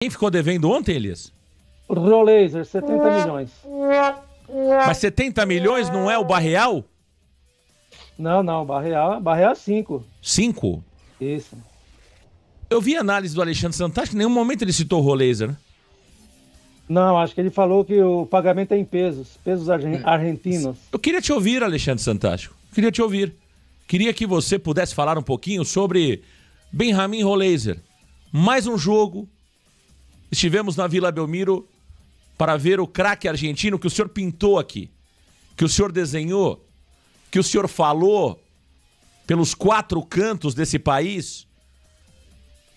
Quem ficou devendo ontem, Elias? Roleiser, 70 milhões. Mas 70 milhões não é o Barreal? Não, Barreal 5. 5? Isso. Eu vi a análise do Alexandre Santos, que em nenhum momento ele citou o Roleiser, né? Não, acho que ele falou que o pagamento é em pesos argentinos. Eu queria te ouvir, Alexandre Santástico. Queria te ouvir. Queria que você pudesse falar um pouquinho sobre Benjamin Roleiser. Mais um jogo. Estivemos na Vila Belmiro para ver o craque argentino que o senhor pintou aqui, que o senhor desenhou, que o senhor falou pelos 4 cantos desse país,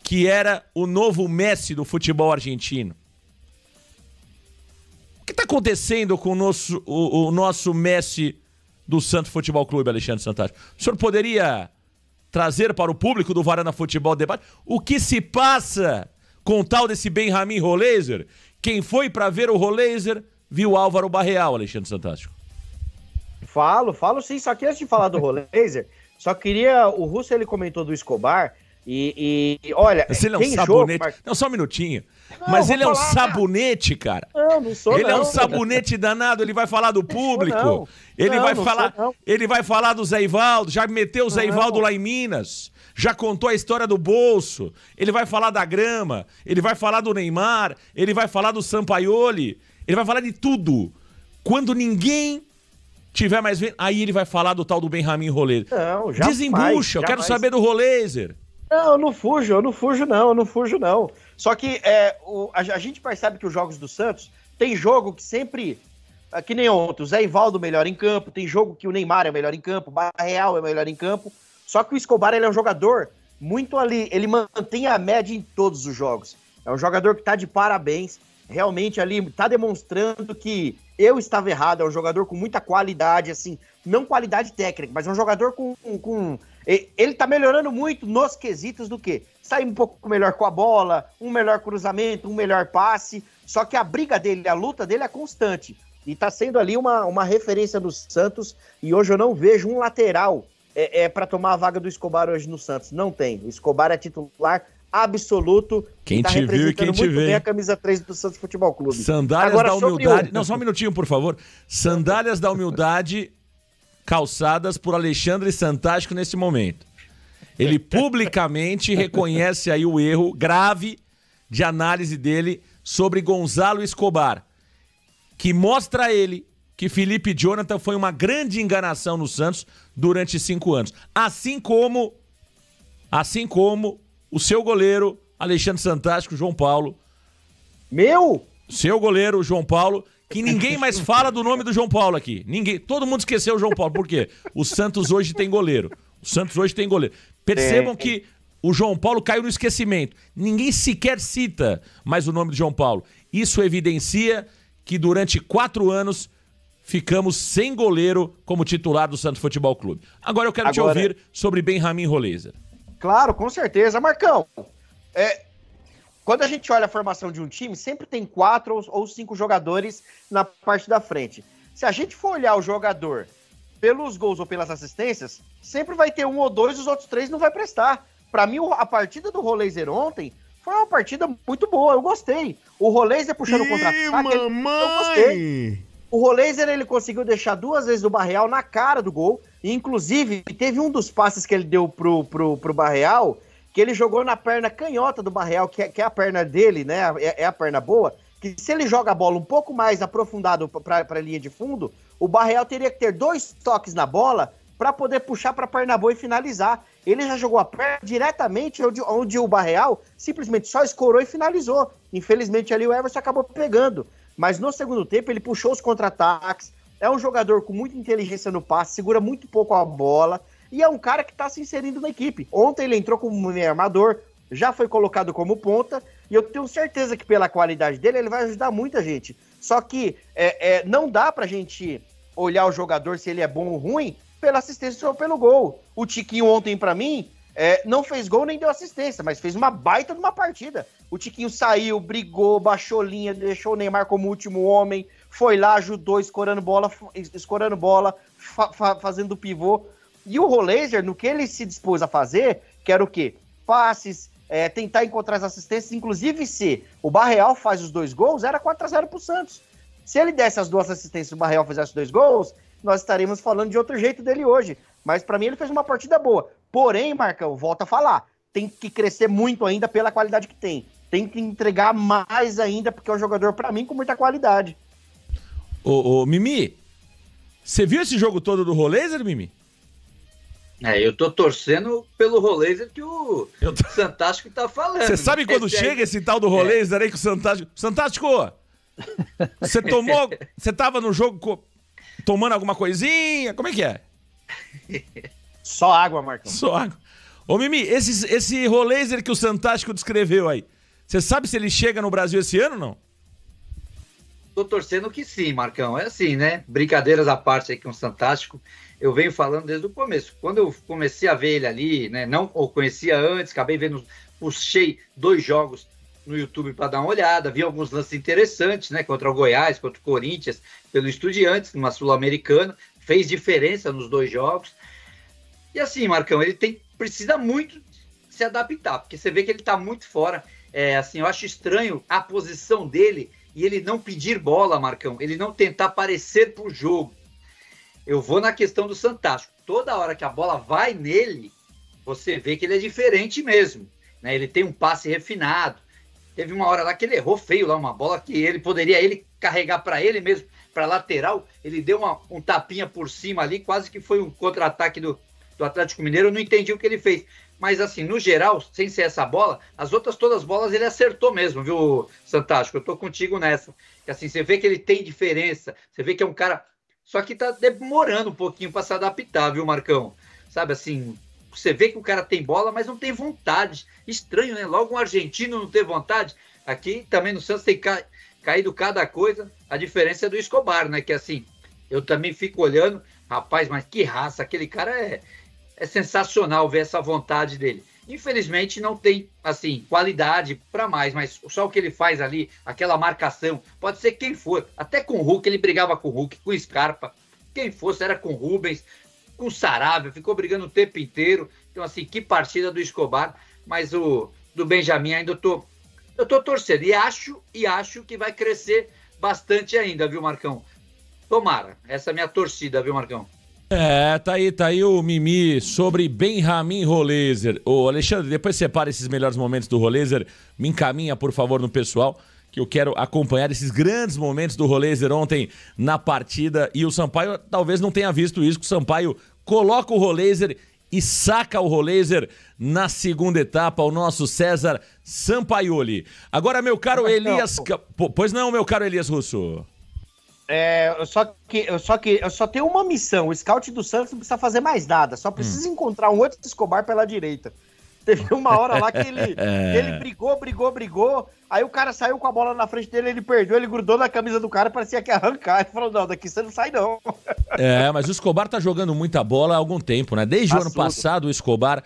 que era o novo Messi do futebol argentino. O que está acontecendo com o nosso Messi do Santos Futebol Clube, Alexandre Santástico? O senhor poderia trazer para o público do Varanda Futebol Debate o que se passa com o tal desse Benjamin Roleiser? Quem foi para ver o Roleiser viu Álvaro Barreal, Alexandre Santástico. Falo sim, só que antes de falar do Roleiser, só queria, o Russo ele comentou do Escobar e olha, mas ele é um sabonete. Jogo, não, só um minutinho. Não, mas ele é um sabonete, cara. Não sou. Ele é um sabonete danado, ele vai falar do público. Ele vai falar do Zé Ivaldo, já meteu o Zé Ivaldo lá em Minas. Já contou a história do bolso. Ele vai falar da grama, ele vai falar do Neymar, ele vai falar do Sampaoli, ele vai falar de tudo. Quando ninguém tiver mais vendo, aí ele vai falar do tal do Benjamin Roleiser. Não, já desembucha, eu quero saber do Roleiser. Não, eu não fujo não. Só que a gente percebe que os jogos do Santos, tem jogo que sempre, que nem ontem, o Zé Ivaldo melhor em campo, tem jogo que o Neymar é melhor em campo, o Barreal é melhor em campo, só que o Escobar ele é um jogador muito ali, ele mantém a média em todos os jogos. É um jogador que tá de parabéns, realmente ali tá demonstrando que eu estava errado, é um jogador com muita qualidade, assim, não qualidade técnica, mas é um jogador com ele tá melhorando muito nos quesitos do que? Sair um pouco melhor com a bola, um melhor cruzamento, um melhor passe, só que a briga dele, a luta dele é constante, e tá sendo ali uma referência do Santos, e hoje eu não vejo um lateral para tomar a vaga do Escobar hoje no Santos, não tem, o Escobar é titular absoluto, quem tá te viu e quem te vê. Bem a camisa 3 do Santos Futebol Clube. Sandálias da humildade, não, só um minutinho, por favor, sandálias da humildade calçadas por Alexandre Santástico nesse momento. Ele publicamente reconhece aí o erro grave de análise dele sobre Gonzalo Escobar, que mostra a ele que Felipe Jonathan foi uma grande enganação no Santos durante 5 anos. Assim como o seu goleiro, Alexandre Santástico, João Paulo. Seu goleiro, João Paulo, que ninguém mais fala do nome do João Paulo aqui. Todo mundo esqueceu o João Paulo. Por quê? O Santos hoje tem goleiro. Percebam que o João Paulo caiu no esquecimento. Ninguém sequer cita mais o nome do João Paulo. Isso evidencia que durante 4 anos ficamos sem goleiro como titular do Santos Futebol Clube. Agora eu quero te ouvir sobre Benjamin Roleiser. Claro, com certeza. Marcão, quando a gente olha a formação de um time, sempre tem 4 ou 5 jogadores na parte da frente. Se a gente for olhar o jogador pelos gols ou pelas assistências, sempre vai ter 1 ou 2, os outros 3 não vai prestar. Para mim, a partida do Roleiser ontem foi uma partida muito boa, eu gostei. O Roleiser puxando o contra-ataque, eu gostei. O Roleiser, ele conseguiu deixar 2 vezes o Barreal na cara do gol, e inclusive teve um dos passes que ele deu pro Barreal, que ele jogou na perna canhota do Barreal, que é a perna dele, né? É a perna boa, que se ele joga a bola um pouco mais aprofundado para a linha de fundo, o Barreal teria que ter 2 toques na bola para poder puxar para a perna boa e finalizar. Ele já jogou a perna diretamente onde o Barreal simplesmente só escorou e finalizou. Infelizmente ali o Everson acabou pegando. Mas no segundo tempo ele puxou os contra-ataques, é um jogador com muita inteligência no passe, segura muito pouco a bola, e é um cara que está se inserindo na equipe. Ontem ele entrou como meio armador, já foi colocado como ponta, e eu tenho certeza que pela qualidade dele ele vai ajudar muita gente. Só que não dá pra gente olhar o jogador se ele é bom ou ruim pela assistência ou pelo gol. O Tiquinho ontem pra mim não fez gol nem deu assistência, mas fez uma baita de uma partida. O Tiquinho saiu, brigou, baixou linha, deixou o Neymar como último homem, foi lá, ajudou, escorando bola, fazendo pivô. E o Roleiser, no que ele se dispôs a fazer, que era o quê? Passes, tentar encontrar as assistências, inclusive se o Barreal faz os 2 gols, era 4-0 pro Santos. Se ele desse as 2 assistências e o Barreal fizesse 2 gols, nós estaríamos falando de outro jeito dele hoje. Mas para mim ele fez uma partida boa. Porém, Marcão, volta a falar, tem que crescer muito ainda pela qualidade que tem. Tem que entregar mais ainda, porque é um jogador, para mim, com muita qualidade. Ô, Mimi, você viu esse jogo todo do Roleiser, Mimi? Eu tô torcendo pelo Roleiser que o Santástico tá falando. Você sabe quando chega esse tal do Roleiser aí com o Santástico? Santástico, você tava no jogo tomando alguma coisinha? Como é que é? Só água, Marcão. Só água. Ô, Mimi, esse Roleiser que o Santástico descreveu aí, você sabe se ele chega no Brasil esse ano ou não? Tô torcendo que sim, Marcão. É assim, né? Brincadeiras à parte aí com o Santástico. Eu venho falando desde o começo. Quando eu comecei a ver ele ali, né? Não o conhecia antes, acabei vendo, puxei 2 jogos no YouTube para dar uma olhada, vi alguns lances interessantes, né? Contra o Goiás, contra o Corinthians, pelo Estudiantes, numa Sul-Americana, fez diferença nos 2 jogos. E assim, Marcão, ele precisa muito se adaptar, porque você vê que ele tá muito fora. Assim, eu acho estranho a posição dele e ele não pedir bola, Marcão, ele não tentar aparecer pro jogo. Eu vou na questão do Santástico. Toda hora que a bola vai nele, você vê que ele é diferente mesmo, né? Ele tem um passe refinado. Teve uma hora lá que ele errou feio lá, uma bola que ele poderia carregar para ele mesmo, para lateral. Ele deu um tapinha por cima ali, quase que foi um contra-ataque do Atlético Mineiro. Eu não entendi o que ele fez. Mas assim, no geral, sem ser essa bola, as outras todas as bolas ele acertou mesmo, viu, Santástico? Eu tô contigo nessa. Que assim, você vê que ele tem diferença, você vê que é um cara... Só que tá demorando um pouquinho para se adaptar, viu, Marcão? Sabe assim, você vê que o cara tem bola, mas não tem vontade. Estranho, né? Logo um argentino não ter vontade. Aqui também no Santos tem caído cada coisa. A diferença é do Escobar, né? Que assim, eu também fico olhando, rapaz, mas que raça, aquele cara é sensacional ver essa vontade dele. Infelizmente não tem, assim, qualidade para mais, mas só o que ele faz ali, aquela marcação, pode ser quem for, até com o Hulk, ele brigava com o Hulk, com o Scarpa, quem fosse, era com o Rubens, com o Saravia, ficou brigando o tempo inteiro. Então, assim, que partida do Escobar, mas do Benjamin ainda eu tô torcendo, e acho que vai crescer bastante ainda, viu, Marcão? Tomara, essa é a minha torcida, viu, Marcão? Tá aí o Mimi sobre Benjamin Roleiser. Ô, Alexandre, depois separa esses melhores momentos do Roleiser, me encaminha, por favor, no pessoal, que eu quero acompanhar esses grandes momentos do Roleiser ontem na partida. E o Sampaio talvez não tenha visto isso, que o Sampaio coloca o Roleiser e saca o Roleiser na segunda etapa, o nosso César Sampaioli. Agora, meu caro Elias... Pois não, meu caro Elias Russo. Eu só tenho uma missão. O scout do Santos não precisa fazer mais nada. Só precisa encontrar um outro Escobar pela direita. Teve uma hora lá que ele brigou. Aí o cara saiu com a bola na frente dele, ele perdeu, ele grudou na camisa do cara, parecia que ia arrancar. Ele falou, não, daqui você não sai não. Mas o Escobar tá jogando muita bola há algum tempo, né? Desde o ano passado o Escobar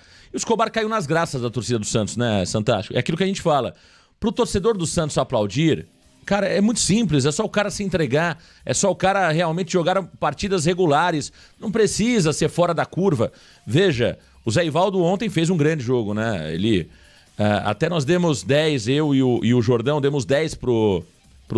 caiu nas graças da torcida do Santos, né, Santástico? É aquilo que a gente fala. Pro torcedor do Santos aplaudir, cara, é muito simples, é só o cara se entregar, é só o cara realmente jogar partidas regulares, não precisa ser fora da curva. Veja, o Zé Ivaldo ontem fez um grande jogo, né? Ele, até nós demos 10, eu e o Jordão demos 10 pro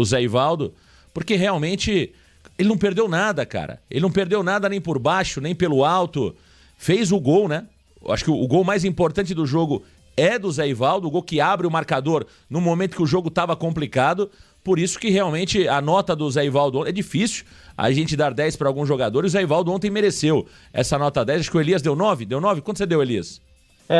Zé Ivaldo, porque realmente ele não perdeu nada, cara. Ele não perdeu nada nem por baixo, nem pelo alto. Fez o gol, né? Eu acho que o gol mais importante do jogo é do Zé Ivaldo, o gol que abre o marcador no momento que o jogo estava complicado. Por isso que realmente a nota do Zé Ivaldo é difícil a gente dar 10 para alguns jogadores. O Zé Ivaldo ontem mereceu essa nota 10. Acho que o Elias deu 9. Deu 9? Quanto você deu, Elias?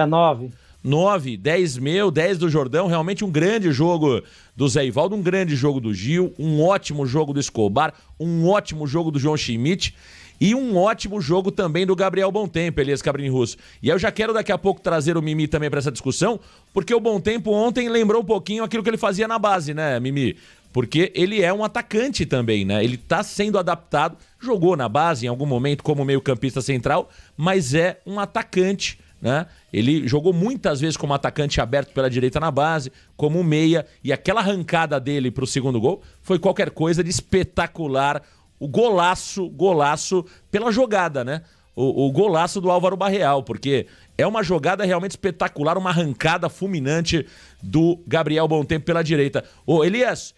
9. 9, 10 meu, 10 do Jordão. Realmente um grande jogo do Zé Ivaldo, um grande jogo do Gil, um ótimo jogo do Escobar, um ótimo jogo do João Schmidt e um ótimo jogo também do Gabriel Bontempo, Elias Cabrini Russo. E eu já quero daqui a pouco trazer o Mimi também para essa discussão, porque o Bontempo ontem lembrou um pouquinho aquilo que ele fazia na base, né, Mimi? Porque ele é um atacante também, né? Ele tá sendo adaptado, jogou na base em algum momento como meio-campista central, mas é um atacante, né? Ele jogou muitas vezes como atacante aberto pela direita na base, como meia, e aquela arrancada dele pro segundo gol foi qualquer coisa de espetacular. O golaço pela jogada, né? o golaço do Álvaro Barreal, porque é uma jogada realmente espetacular, uma arrancada fulminante do Gabriel Bontempo pela direita. Ô, Elias,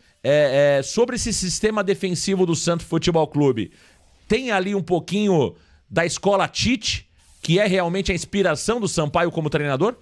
sobre esse sistema defensivo do Santos Futebol Clube, tem ali um pouquinho da escola Tite, que é realmente a inspiração do Sampaio como treinador?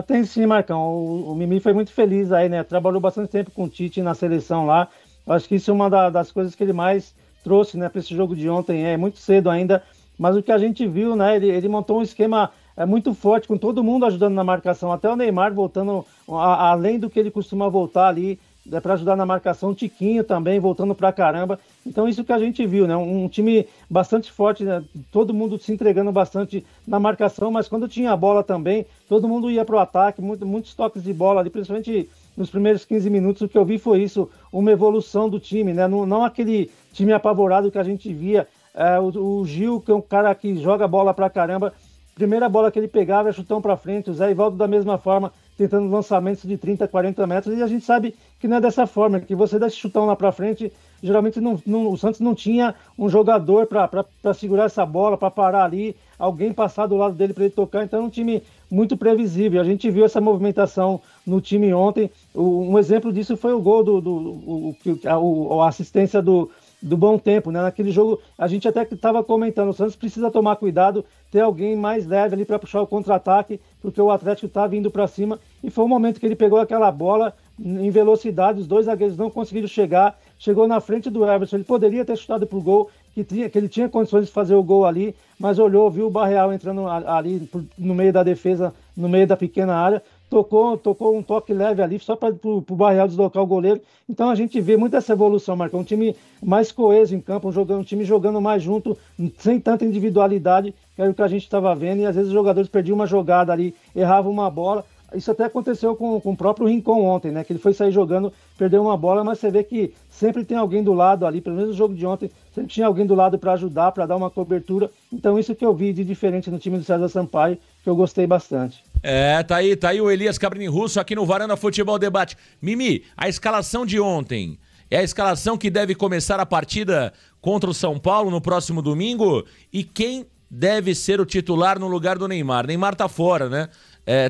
Tem sim, Marcão. O Mimi foi muito feliz aí, né? Trabalhou bastante tempo com o Tite na seleção lá. Acho que isso é uma das coisas que ele mais trouxe, né, para esse jogo de ontem. É muito cedo ainda, mas o que a gente viu, né? Ele montou um esquema muito forte, com todo mundo ajudando na marcação, até o Neymar voltando além do que ele costuma voltar ali, para ajudar na marcação, o Tiquinho também voltando pra caramba. Então isso que a gente viu, né? Um time bastante forte, né? Todo mundo se entregando bastante na marcação, mas quando tinha a bola também, todo mundo ia pro ataque, muitos toques de bola ali, principalmente nos primeiros 15 minutos. O que eu vi foi isso, uma evolução do time, né? Não aquele time apavorado que a gente via. O Gil, que é um cara que joga bola pra caramba, primeira bola que ele pegava é chutão pra frente, o Zé Ivaldo da mesma forma, tentando lançamentos de 30, 40 metros, e a gente sabe que não é dessa forma, que você dá esse chutão lá pra frente, geralmente o Santos não tinha um jogador para segurar essa bola, para parar ali, alguém passar do lado dele para ele tocar, então é um time muito previsível. A gente viu essa movimentação no time ontem. Um exemplo disso foi o gol a assistência do Bontempo, né? Naquele jogo, a gente até que estava comentando, o Santos precisa tomar cuidado, ter alguém mais leve ali para puxar o contra-ataque, porque o Atlético está vindo para cima, e foi o momento que ele pegou aquela bola em velocidade, os dois zagueiros não conseguiram chegar, chegou na frente do Everson, ele poderia ter chutado pro gol, que ele tinha condições de fazer o gol ali, mas olhou, viu o Barreal entrando ali no meio da defesa, no meio da pequena área, tocou um toque leve ali, só para o Barreal deslocar o goleiro. Então a gente vê muito essa evolução, Marcão. Um time mais coeso em campo, um time jogando mais junto, sem tanta individualidade, que era o que a gente estava vendo, e às vezes os jogadores perdiam uma jogada ali, erravam uma bola. Isso até aconteceu com o próprio Rincon ontem, né? Que ele foi sair jogando, perdeu uma bola, mas você vê que sempre tem alguém do lado ali, pelo menos no jogo de ontem, sempre tinha alguém do lado para ajudar, para dar uma cobertura. Então isso que eu vi de diferente no time do César Sampaio, que eu gostei bastante. Tá aí o Elias Cabrini Russo aqui no Varanda Futebol Debate. Mimi, a escalação de ontem é a escalação que deve começar a partida contra o São Paulo no próximo domingo? E quem deve ser o titular no lugar do Neymar? Neymar tá fora, né?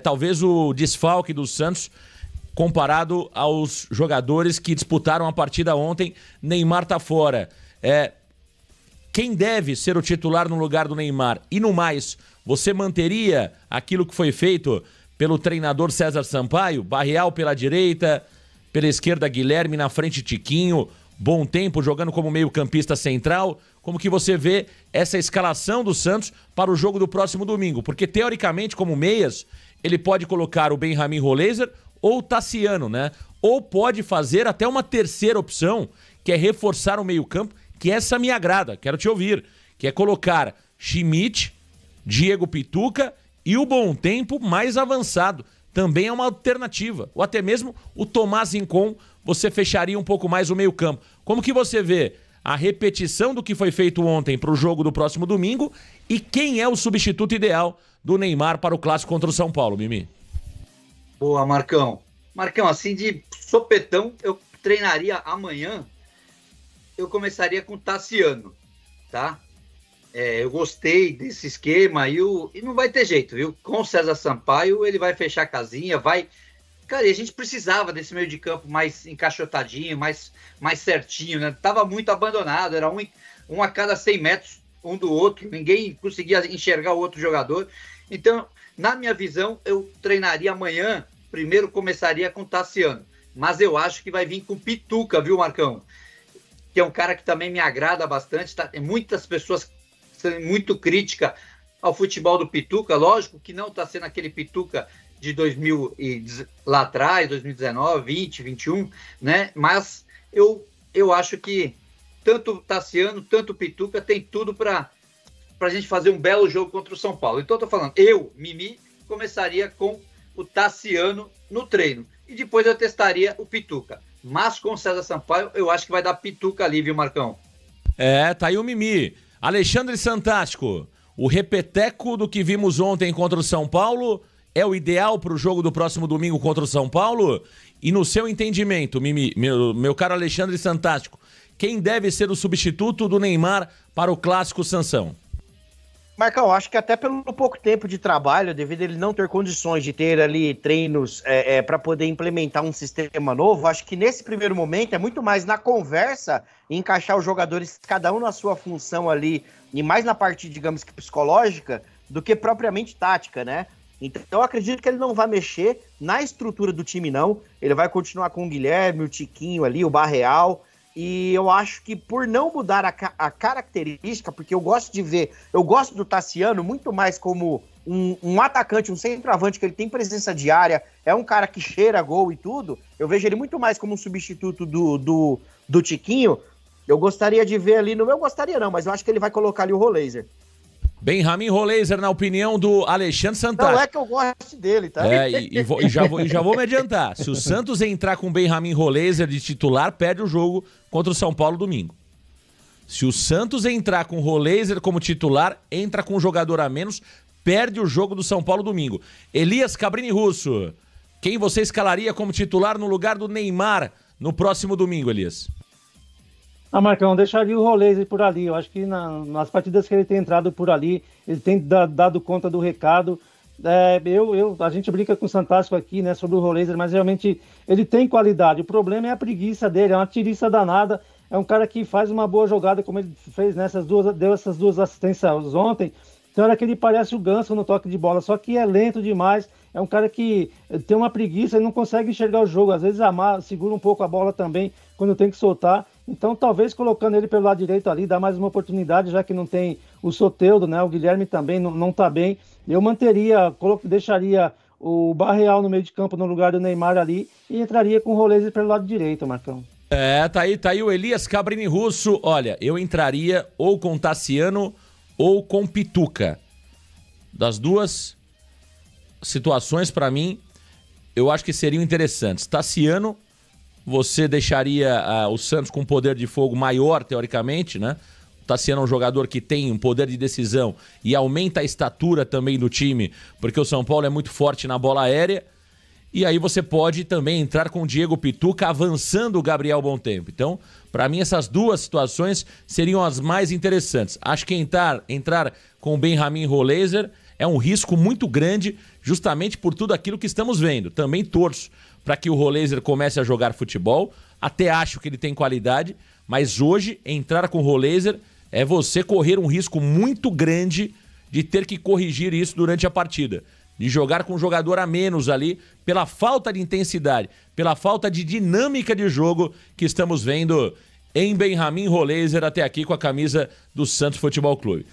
Talvez o desfalque do Santos comparado aos jogadores que disputaram a partida ontem. Neymar tá fora. Quem deve ser o titular no lugar do Neymar? E no mais, você manteria aquilo que foi feito pelo treinador César Sampaio? Barreal pela direita, pela esquerda Guilherme, na frente Tiquinho, Bontempo jogando como meio-campista central. Como que você vê essa escalação do Santos para o jogo do próximo domingo? Porque, teoricamente, como meias, ele pode colocar o Benjamin Roleiser ou o Tassiano, né? Ou pode fazer até uma terceira opção, que é reforçar o meio-campo, que essa me agrada, quero te ouvir, que é colocar Schmidt, Diego Pituca e o Bontempo mais avançado. Também é uma alternativa. Ou até mesmo o Tomás Rincon, você fecharia um pouco mais o meio-campo. Como que você vê a repetição do que foi feito ontem para o jogo do próximo domingo e quem é o substituto ideal do Neymar para o clássico contra o São Paulo, Mimi? Boa, Marcão. Marcão, assim de sopetão, eu treinaria amanhã, eu começaria com o Tassiano, tá? Eu gostei desse esquema e não vai ter jeito, viu? Com o César Sampaio, ele vai fechar a casinha, vai... Cara, e a gente precisava desse meio de campo mais encaixotadinho, mais certinho, né? Tava muito abandonado, era um a cada 100 metros um do outro, ninguém conseguia enxergar o outro jogador. Então, na minha visão, eu treinaria amanhã, primeiro começaria com o Tassiano, mas eu acho que vai vir com o Pituca, viu, Marcão? Que é um cara que também me agrada bastante, tá? Tem muitas pessoas sendo muito críticas ao futebol do Pituca, lógico que não está sendo aquele Pituca de 2000 lá atrás, 2019, 20, 21, né? Mas eu acho que tanto o Tassiano, tanto o Pituca tem tudo para a gente fazer um belo jogo contra o São Paulo. Então eu tô falando, Mimi, começaria com o Tassiano no treino e depois eu testaria o Pituca. Mas com o César Sampaio, eu acho que vai dar Pituca ali, viu, Marcão? Tá aí o Mimi. Alexandre Santástico, o repeteco do que vimos ontem contra o São Paulo é o ideal para o jogo do próximo domingo contra o São Paulo? E no seu entendimento, Mimi, meu caro Alexandre Santástico, quem deve ser o substituto do Neymar para o clássico Sansão? Marcão, acho que até pelo pouco tempo de trabalho, devido a ele não ter condições de ter ali treinos para poder implementar um sistema novo, acho que nesse primeiro momento é muito mais na conversa e encaixar os jogadores, cada um na sua função ali, e mais na parte, digamos que psicológica, do que propriamente tática, né? Então eu acredito que ele não vai mexer na estrutura do time, não. Ele vai continuar com o Guilherme, o Tiquinho ali, o Barreal. E eu acho que por não mudar a característica, porque eu gosto do Tassiano muito mais como um atacante, um centroavante, que ele tem presença diária, é um cara que cheira gol e tudo, eu vejo ele muito mais como um substituto do Tiquinho. Eu gostaria de ver ali, eu gostaria não, mas eu acho que ele vai colocar ali o Roleiser. Benjamin Roleiser, na opinião do Alexandre Santos. Não é que eu goste dele, tá? E já vou me adiantar. Se o Santos entrar com Benjamin Roleiser de titular, perde o jogo contra o São Paulo domingo. Se o Santos entrar com Roleiser como titular, entra com um jogador a menos, perde o jogo do São Paulo domingo. Elias Cabrini Russo, quem você escalaria como titular no lugar do Neymar no próximo domingo, Elias? Marcão, deixaria o Roleiser por ali. Eu acho que nas partidas que ele tem entrado por ali, ele tem dado conta do recado. A gente brinca com o Santástico aqui, né, sobre o Roleiser, mas realmente ele tem qualidade. O problema é a preguiça dele, é uma tiriça danada. É um cara que faz uma boa jogada, como ele fez deu essas duas assistências ontem. Então era que ele parece o Ganso no toque de bola, só que é lento demais. É um cara que tem uma preguiça e não consegue enxergar o jogo. Às vezes segura um pouco a bola também quando tem que soltar. Então talvez colocando ele pelo lado direito ali, dá mais uma oportunidade, já que não tem o Soteldo, né? O Guilherme também não tá bem. Eu deixaria o Barreal no meio de campo no lugar do Neymar ali e entraria com o Roleiser pelo lado direito, Marcão. Tá aí o Elias Cabrini Russo. Olha, eu entraria ou com Tassiano ou com Pituca. Das duas situações, para mim, eu acho que seriam interessantes. Tassiano, você deixaria o Santos com um poder de fogo maior, teoricamente, né? O Tassiano é um jogador que tem um poder de decisão e aumenta a estatura também do time, porque o São Paulo é muito forte na bola aérea. E aí você pode também entrar com o Diego Pituca avançando o Gabriel Bontempo. Então, para mim, essas duas situações seriam as mais interessantes. Acho que entrar com o Benjamin Roleiser é um risco muito grande, justamente por tudo aquilo que estamos vendo. Também torço para que o Roleiser comece a jogar futebol. Até acho que ele tem qualidade, mas hoje entrar com o Roleiser é você correr um risco muito grande de ter que corrigir isso durante a partida. De jogar com um jogador a menos ali, pela falta de intensidade, pela falta de dinâmica de jogo que estamos vendo em Benjamin Roleiser até aqui com a camisa do Santos Futebol Clube.